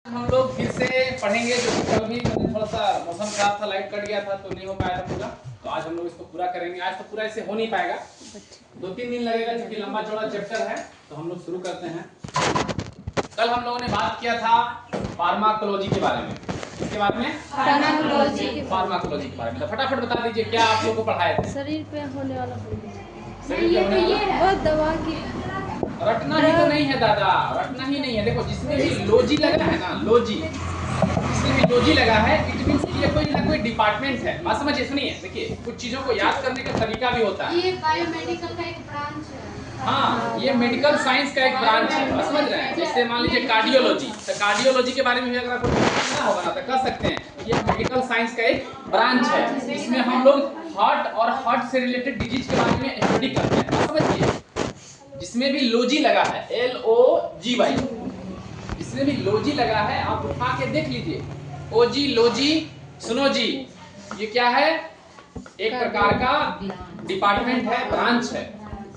हम लोग फिर से पढ़ेंगे जो कल भी थोड़ा सा मौसम खराब था, लाइट कट गया था तो नहीं हो पाया था पूरा। तो आज हम लोग इसको पूरा करेंगे। आज तो पूरा ऐसे हो नहीं पाएगा, 2-3 दिन लगेगा क्योंकि लंबा चौड़ा चैप्टर है। तो हम लोग शुरू करते हैं। कल हम लोगों ने बात किया था फार्माकोलॉजी के बारे में। किसके बारे में? फार्माकोलॉजी के बारे में। तो फटाफट बता दीजिए क्या आप लोगों को पढ़ाए थे। शरीर पे होने वाला बहुत दवा की रटना ही तो नहीं है दादा, रटना ही नहीं है। देखो जिसमें भी लॉजी लगा है ना, लॉजी, जिसमें भी लॉजी लगा है इट मींस ये कोई ना कोई डिपार्टमेंट है। बात समझिए, सुनिए, देखिए कुछ चीजों को याद करने का तरीका भी होता है। ये बायोमेडिकल का एक ब्रांच है। हाँ, ये मेडिकल साइंस का एक ब्रांच है, समझ रहे हैं। जैसे मान लीजिए कार्डियोलॉजी, तो कार्डियोलॉजी के बारे में भी अगर आपको जानना होगा ना तो कह सकते हैं। ये मेडिकल साइंस का एक ब्रांच है, इसमें हम लोग हार्ट और हार्ट से रिलेटेड डिजीज के बारे में स्टडी करते हैं। समझिए, जिसमें भी लॉजी लगा है, LOGY, जिसमें भी लॉजी लगा है आप उठा के देख लीजिए। ओजी, लॉजी, सुनो जी, ये क्या है? एक प्रकार का डिपार्टमेंट है, ब्रांच है,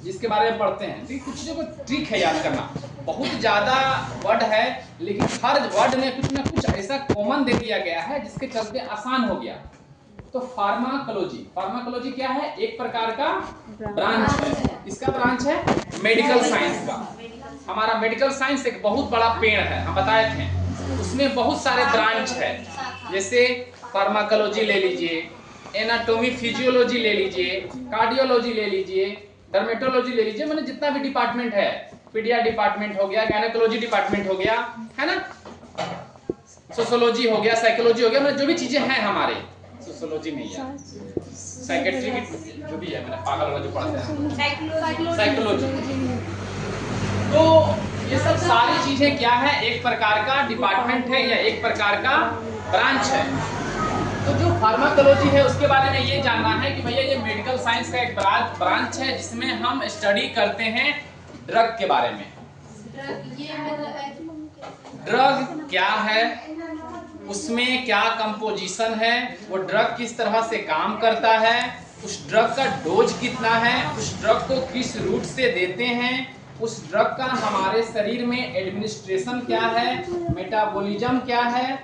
जिसके बारे में पढ़ते हैं। तो कुछ चीजों को ट्रिक है याद करना। बहुत ज्यादा वर्ड है लेकिन हर वर्ड में कुछ ना कुछ ऐसा कॉमन दे दिया गया है जिसके चलते आसान हो गया। तो फार्माकोलॉजी, फार्माकोलॉजी क्या है? एक प्रकार का ब्रांच है। इसका ब्रांच है मेडिकल साइंस का। हमारा मेडिकल साइंस एक बहुत बड़ा पेड़ है, हम बताए थे। उसमें बहुत सारे ब्रांच है। जैसे फार्माकोलॉजी ले लीजिए, एनाटॉमी फिजियोलॉजी ले लीजिए, कार्डियोलॉजी ले लीजिए, डर्मेटोलॉजी ले लीजिए, मैंने जितना भी डिपार्टमेंट है, पीडिया डिपार्टमेंट हो गया, गायनेकोलॉजी डिपार्टमेंट हो गया, है ना, सोशियोलॉजी हो गया, साइकोलॉजी हो गया, मतलब जो भी चीजें हैं हमारे, सोशियोलॉजी नहीं है, साइकेट्री की जो भी है, मैंने पागल वाला जो पढ़ते हैं साइकोलॉजी। तो ये सब सारी चीजें क्या है? एक प्रकार का डिपार्टमेंट है या एक प्रकार का ब्रांच है। तो जो फार्माकोलॉजी है उसके बारे में ये जानना है कि भैया ये मेडिकल साइंस का एक ब्रांच है जिसमें हम स्टडी करते हैं ड्रग के बारे में। ड्रग क्या है, उसमें क्या कंपोजिशन है, वो ड्रग किस तरह से काम करता है, उस ड्रग का डोज कितना है, उस ड्रग को किस रूट से देते हैं, उस ड्रग का हमारे शरीर में एडमिनिस्ट्रेशन क्या है, मेटाबॉलिज्म क्या है।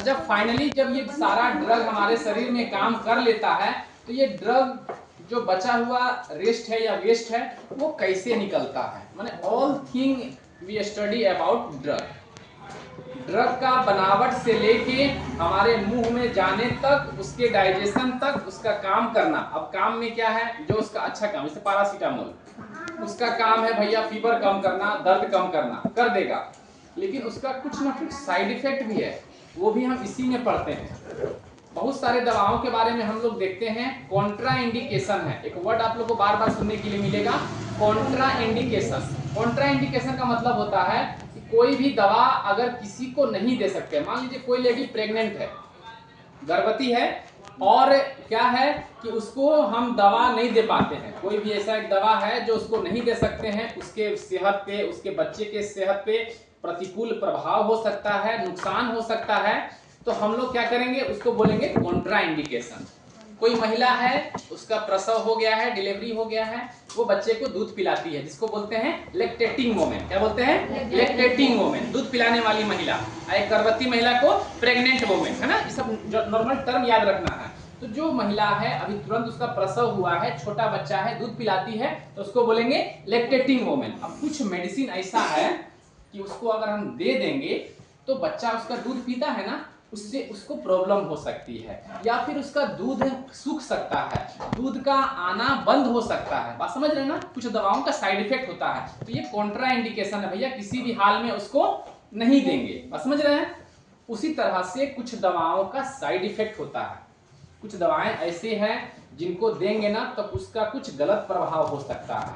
जब फाइनली जब ये सारा ड्रग हमारे शरीर में काम कर लेता है तो ये ड्रग जो बचा हुआ रेस्ट है या वेस्ट है वो कैसे निकलता है। माने all thing we study about drug. Drug का बनावट से लेके हमारे मुंह में जाने तक, उसके डाइजेशन तक, उसका काम करना। अब काम में क्या है? जो उसका अच्छा काम, जैसे पैरासीटामोल, उसका काम है भैया फीवर कम करना, दर्द कम करना, कर देगा, लेकिन उसका कुछ ना कुछ साइड इफेक्ट भी है, वो भी हम इसी में पढ़ते हैं। बहुत सारे दवाओं के बारे में हम लोग देखते हैं, कॉन्ट्रा इंडिकेशन है, एक वर्ड आप लोग को बार बार सुनने के लिए मिलेगा, कॉन्ट्रा इंडिकेशन। कॉन्ट्रा इंडिकेशन का मतलब होता है कि कोई भी दवा अगर किसी को नहीं दे सकते, मान लीजिए कोई लेडी प्रेग्नेंट है, गर्भवती है, और क्या है कि उसको हम दवा नहीं दे पाते हैं, कोई भी ऐसा एक दवा है जो उसको नहीं दे सकते हैं, उसके सेहत पे, उसके बच्चे के सेहत पे प्रतिकूल प्रभाव हो सकता है, नुकसान हो सकता है, तो हम लोग क्या करेंगे? उसको बोलेंगे कॉन्ट्रा इंडिकेशन। कोई महिला है, उसका प्रसव हो गया है, डिलीवरी हो गया है, वो बच्चे को दूध पिलाती है, जिसको बोलते हैं लैक्टेटिंग वोमेन। क्या बोलते हैं? लैक्टेटिंग वोमेन, दूध पिलाने वाली महिला। एक गर्भवती महिला को प्रेग्नेंट वोमेन, है ना, ये सब नॉर्मल टर्म याद रखना है। तो जो महिला है अभी तुरंत उसका प्रसव हुआ है, छोटा बच्चा है, दूध पिलाती है, तो उसको बोलेंगे लैक्टेटिंग वोमेन। अब कुछ मेडिसिन ऐसा है कि उसको अगर हम दे देंगे तो बच्चा उसका दूध पीता है ना, उससे उसको प्रॉब्लम हो सकती है, या फिर उसका दूध सूख सकता है, दूध का आना बंद हो सकता है। बात समझ रहे हैं ना? कुछ दवाओं का साइड इफेक्ट होता है, तो ये कॉन्ट्रा इंडिकेशन है भैया, किसी भी हाल में उसको नहीं देंगे। बात समझ रहे हैं? उसी तरह से कुछ दवाओं का साइड इफेक्ट होता है। कुछ दवाएं ऐसे हैं जिनको देंगे ना तो उसका कुछ गलत प्रभाव हो सकता है।